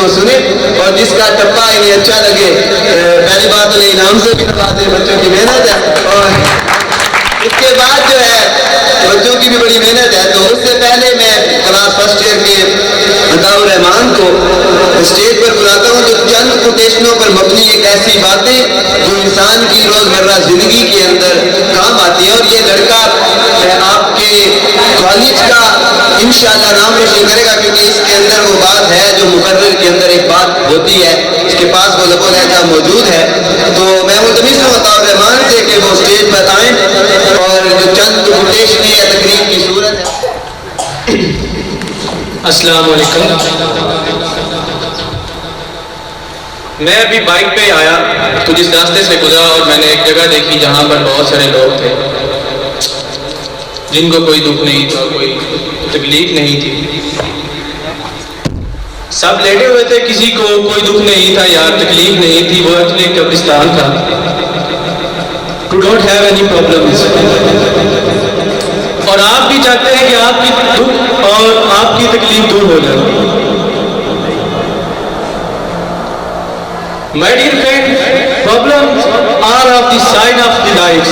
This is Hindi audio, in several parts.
को सुने और जिसका टप्पा इन्हें अच्छा लगे, पहली बात तो इनाम से भी नवाजे, बच्चों की मेहनत है। और इसके बाद जो है बच्चों की भी बड़ी मेहनत है। तो उससे पहले मैं क्लास फर्स्ट ईयर के अताउर रहमान को स्टेज पर बुलाता हूँ। तो चंद कोटेशनों पर मबनी एक ऐसी बातें जो इंसान की रोजमर्रा जिंदगी के अंदर काम आती है। और ये लड़का आपके कॉलेज का इंशाअल्लाह नाम रोशन करेगा, क्योंकि इसके अंदर वो बात है जो मुकर्रर के अंदर एक बात होती है, इसके पास वो लबो लहजा मौजूद है। तो मैं मुल्तमिस हूँ अताउर रहमान से कि वो स्टेज पर आए और जो चंद कोटेशनें या तकरीब की सूरत है। अस्सलाम वालेकुम। मैं अभी बाइक पे आया तो जिस रास्ते से गुजरा और मैंने एक जगह देखी जहाँ पर बहुत सारे लोग थे जिनको कोई दुख नहीं था, कोई तकलीफ नहीं थी, सब लेटे हुए थे, किसी को कोई दुख नहीं था या तकलीफ नहीं थी। वो एक्चुअली कब्रिस्तान था। To don't have any problems. और आप भी चाहते हैं कि आपकी दुख और आपकी तकलीफ दूर हो जाए। My dear friend, problems are of the side of the life.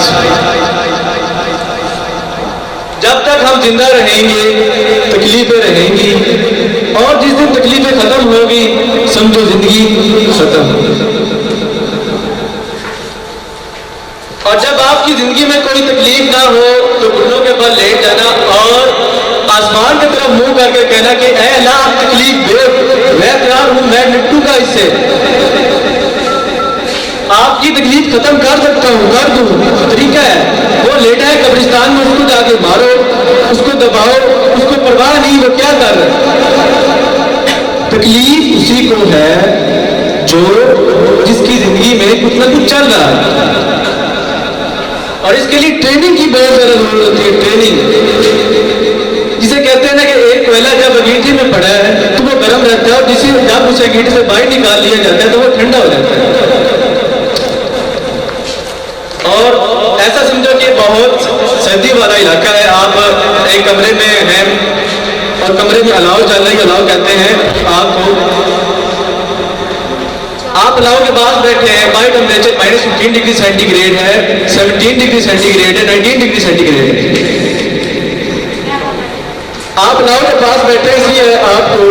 जब तक हम जिंदा रहेंगे तकलीफें रहेंगी, और जिस दिन तकलीफें खत्म होगी समझो जिंदगी खत्म। और जब आपकी जिंदगी में कोई तकलीफ ना हो तो घुटनों के बल लेट जाना और आसमान की तरफ मुंह करके कहना कि ऐ अल्लाह आप तकलीफ दे, मैं तैयार हूं, मैं निपटूंगा इससे। आपकी तकलीफ खत्म कर सकता हूं, कर दूं, तरीका है। वो लेटा है कब्रिस्तान में, उसको जाके मारो, उसको दबाओ, उसको परवाह नहीं वो क्या कर रहा। तकलीफ उसी को है जो जिसकी जिंदगी में कुछ ना कुछ चल रहा है। और इसके लिए ट्रेनिंग की बहुत ज्यादा जरूरत होती है। ट्रेनिंग जिसे कहते हैं ना कि एक कोयला जब अंगीठी में पड़ा है तो वो गर्म रहता है, और जिसे जब उसे अंगीठी से बाहर निकाल लिया जाता है तो वो ठंडा हो जाता है। और ऐसा समझो कि बहुत सर्दी वाला इलाका है, आप एक कमरे में हैं और कमरे में अलाव चल रही है। अलाव कहते हैं आप अलाव के पास बैठे हैं, बाई टेम्परेचर -15 डिग्री सेंटीग्रेड है, 17 डिग्री सेंटीग्रेड है, 19 डिग्री सेंटीग्रेड है। आप अलाव के पास बैठे इसलिए आपको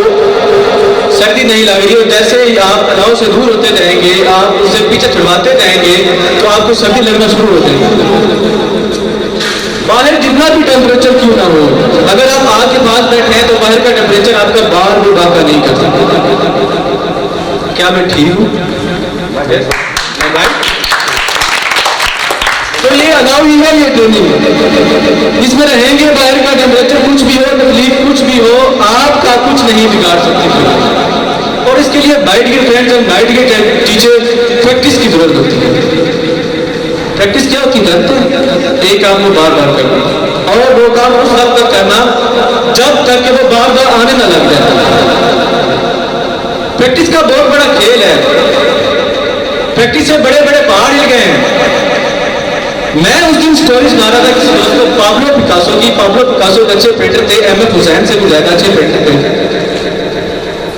सर्दी नहीं लग रही, और जैसे ही आप अलाव से दूर होते जाएंगे, आप उसे पीछे छुड़वाते जाएंगे तो आपको सर्दी लगना शुरू हो जाएगी। बाहर जितना भी टेम्परेचर क्यों ना हो, अगर आप आग के पास बैठे हैं तो बाहर का टेम्परेचर आपका बाहर भी बाका नहीं कर सकता। क्या मैं ठीक हूँ? तो ये अलाउ ही है, ये ट्रेनिंग। इसमें रहेंगे, बाहर का टेम्परेचर कुछ भी हो, तकलीफ कुछ भी हो, आपका कुछ नहीं बिगाड़ सकती। और इसके लिए बाइट के फ्रेंड्स और बाइट के टीचर प्रैक्टिस की जरूरत होती है। प्रैक्टिस क्या होती है? एक काम को बार बार करना, और वो काम उस वक्त तक करना जब तक कि वो बार बार आने ना लग जाए। प्रैक्टिस का बहुत बड़ा खेल है। प्रैक्टिस से बड़े बड़े पहाड़ हिल गए हैं। मैं उस दिन स्टोरी सुना रहा था किसी दोस्त को, पाब्लो पिकासो की। पाब्लो पिकासो एक अच्छे पेंटर थे, एमएफ हुसैन से भी ज्यादा अच्छे पेंटर थे।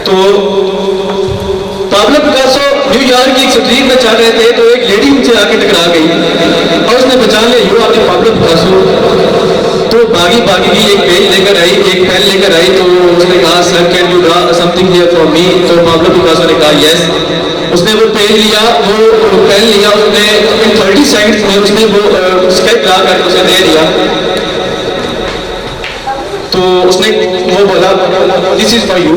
तो पाब्लो पिकासो न्यूयॉर्क की एक स्ट्रीट में चल रहे थे, तो एक लेडी उनसे आके टकरा गई और उसने पहचान लिया, you are the Pablo Picasso. तो भागी भागी एक पेन लेकर आई, एक पेन लेकर आई। तो उसने कहा sir can you draw something here for me. तो पाब्लो पिकासो ने कहा यस। उसने वो पेन लिया, वो पेन लिया, उसने इन 30 सेकंड्स में उसने वो स्केच ड्रा करके उसे दे दिया। तो उसने वो बोला this is for you,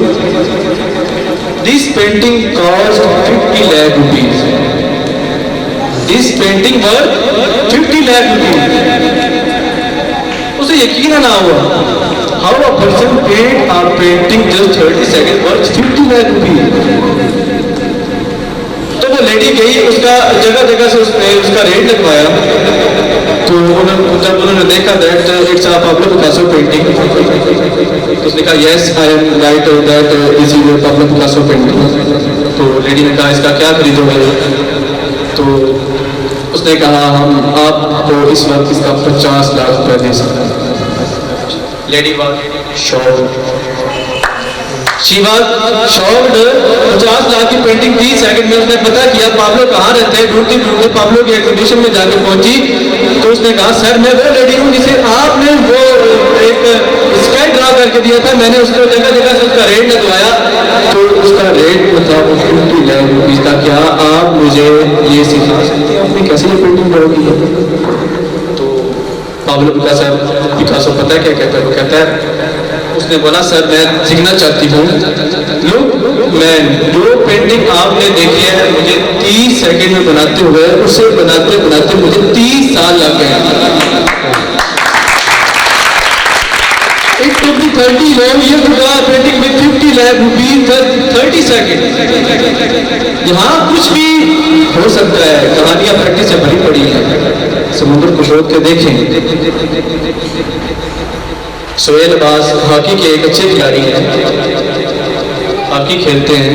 this painting cost 50 lakh rupees, this painting worth 50 lakh rupees. उसे यकीन ना हुआ, how a person paint or painting just 30 second worth 50 lakh rupees. तो वो लेडी गई, उसका जगह जगह से उसने उसका रेट लगवाया। तो जब उन्होंने देखा that it's a Pablo Picasso painting, तो उसने कहा yes I am right that this is a Pablo Picasso painting. तो लेडी ने कहा इसका क्या खरीदोगे? तो उसने कहा हम आपको इस वक्त इसका 50 लाख रुपए दे सकते हैं। Lady was shocked. She was shocked. 50 lakh की पेंटिंग 30 सेकंड में उसने पता किया पाब्लो कहाँ रहते हैं। ढूंढती ढूंढती पाब्लो की एग्जीबिशन में जाके पहुंची तो उसने कहा सर मैं वो लेडी हूँ जिसे आपने वो एक स्केच ड्रा करके दिया था, मैंने उसको जगह जगह से उसका रेट लगवाया तो उसका रेट मतलब 50 लाख रुपीज का। क्या आप मुझे ये सिखा सकते हैं आपने कैसे ये पेंटिंग ड्रा की है? तो पाब्लो पिकासो पता है क्या कहता है? वो कहता है उसने बोला सर मैं सीखना चाहती हूँ, लुक मैन जो पेंटिंग आपने देखी है मुझे 30 सेकंड में बनाते हुए उसे बनाते बनाते मुझे 30 साल लग गए। It took me 30 long years to draw a painting with 50 lakh rupees 30 seconds। यहाँ कुछ भी हो सकता है, कहानियां प्रैक्टिस से भरी पड़ी हैं, समुद्र को खोद के देखें। सोहेल अब्बास हॉकी के एक अच्छे खिलाड़ी हैं, हॉकी खेलते हैं।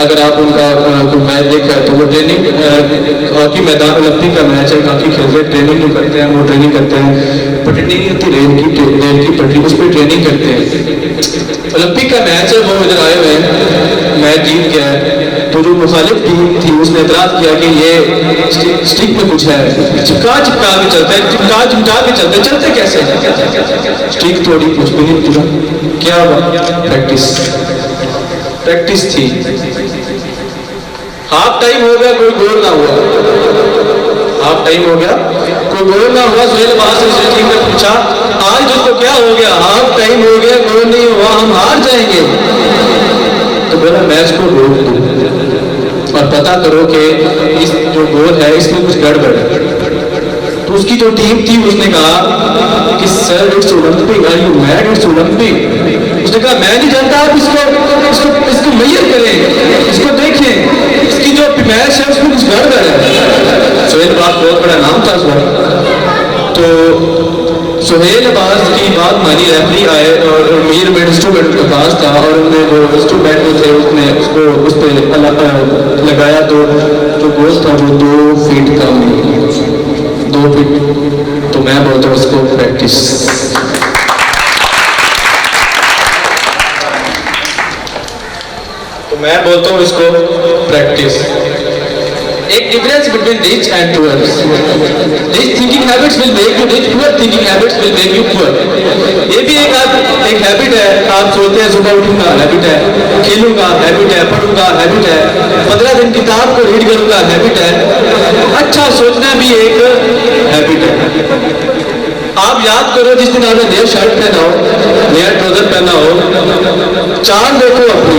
अगर आप उनका कोई मैच देखा है तो वो ट्रेनिंग हॉकी मैदान ओलंपिक का मैच है, हॉकी खेलते हैं, ट्रेनिंग भी करते हैं, वो ट्रेनिंग करते हैं। पटड़ी नहीं होती रेल की पटड़ी, उस पर ट्रेनिंग करते हैं। ओलंपिक का मैच है, वो इधर आए हुए हैं, मैच जीत गया है तो जो मुखालिफ टीम थी उसने एतराज किया कि ये स्टिक में कुछ है, चिपका चिपका के चलते हैं, चिपका चिपका के चलते चलते कैसे? स्टिक थोड़ी कुछ भी नहीं पूरा क्या प्रैक्टिस थी। हाफ टाइम हो गया कोई गोल ना हुआ, हाफ टाइम हो गया कोई गोल ना हुआ। सोहेल अब्बास ने टीम ने पूछा आज जिसको क्या हो गया? हाफ टाइम हो गया गोल नहीं हुआ, हम हार जाएंगे। तो बोला मैच को रोक दो और पता करो कि इस जो गोल है इसमें कुछ गड़बड़ है। तो उसकी जो टीम थी उसने कहा कि sir it's Olympic, are you mad? It's Olympic. उसने कहा मैं नहीं जानता, आप इसको मैयर करें, इसको देखें, इसकी जो मैच है उसमें कुछ गड़बड़ है। सोहेल अब्बास बहुत बड़ा नाम था उस वक्त। तो सोहेल अब्बास की बात मानी, रेफरी आए और मेजरमेंट इंस्ट्रूमेंट के पास था और उन्होंने जो इंस्ट्रूमेंट थे उसने उसको उस पर लगाया तो जो गोल था वो 2 फीट कम, 2 फीट। तो मैं बोलता हूँ उसको प्रैक्टिस। तो मैं बोलता हूँ इसको प्रैक्टिस। एक difference between rich and poor. Rich thinking habits will make you rich, poor thinking habits will make you poor. ये भी एक हैबिट है। आप सोचते हैं सुबह उठूंगा, हैबिट है, खेलूंगा, हैबिट है, पढ़ूंगा, हैबिट है, 15 दिन किताब को रीड करूंगा, हैबिट है। अच्छा सोचना भी एक हैबिट है। आप याद करो जिस दिन आपने नया शर्ट पहना हो, नया ट्राउजर पहना हो, चाल देखो अपनी,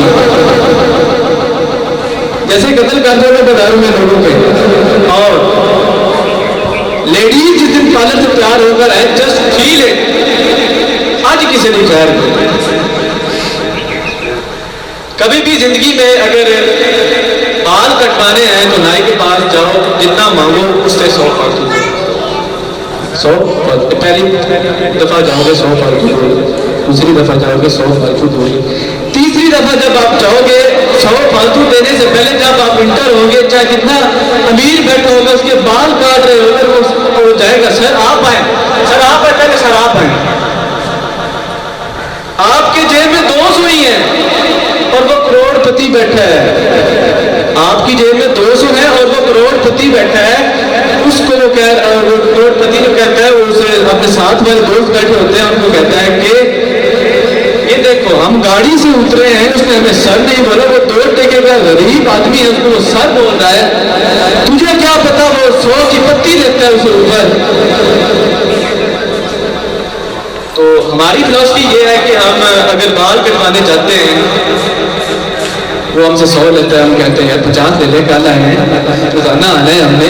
जैसे कत्ल करते हुए बाजारों में लोगों पे। और लेडीज जिस दिन पार्लर से तैयार होकर है, जस्ट फील इट। आज किसी ने खैर कभी भी जिंदगी में अगर बाल कटवाने हैं तो नाई के पास जाओ, जितना मांगो उससे 100 फालतू, 100 पहली दफा जाओगे 100 फालतू दोगे, दूसरी दफा जाओगे 100 फालतू दोगे, तीसरी दफा जब आप जाओगे 100 फालतू देने से पहले जब आप इंटर होगे, चाहे कितना अमीर बैठा होगा, उसके बाल काट रहे होगा, वो जाएगा सर आप आए, सर आप आए, पहले सर आप आए। आपके जेब में 2 सुई है और वो करोड़पति बैठा है। आपकी जेब में 200 है और वो करोड़पति बैठा है। उसको वो करोड़पति जो कहता है, वो उसे अपने साथ वाले दोस्त बैठे होते हैं, उनको कहता है कि ये देखो हम गाड़ी से उतरे हैं, उसने हमें सर नहीं बोला, वो 2 टके का गरीब आदमी है, उसको वो सर बोल रहा है। तुझे क्या पता वो 100 की पत्ती देता है उसे ऊपर। तो हमारी फिलॉसफी ये है कि हम अगर बाल कटवाने जाते हैं, वो हमसे 100 लेता है, हम कहते हैं यार 50 ले ले, कल आए हैं, रोजाना आना है हमने,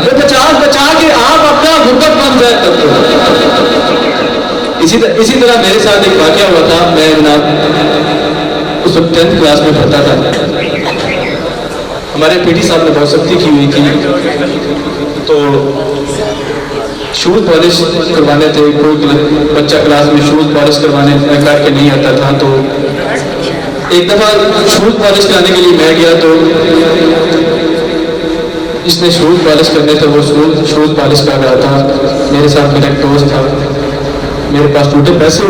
वो 50 बचा के आप अपना गुर्बत बन जाए तब तो। इसी तरह मेरे साथ एक वाकया हुआ था। मैं जनाब उस वक्त 10th क्लास में पढ़ता था। हमारे पीटी साहब ने बहुत सख्ती की हुई थी, तो शूज पॉलिश करवाने थे। कोई बच्चा क्लास में शूज पॉलिश करवाने करके नहीं आता था, तो एक दफा शूज पॉलिश कराने के लिए मैं गया, तो जिसने शूज पॉलिश करने थे वो शूज पॉलिश कर रहा था। मेरे साथ मेरा एक दोस्त था, मेरे पास टूटे पैसे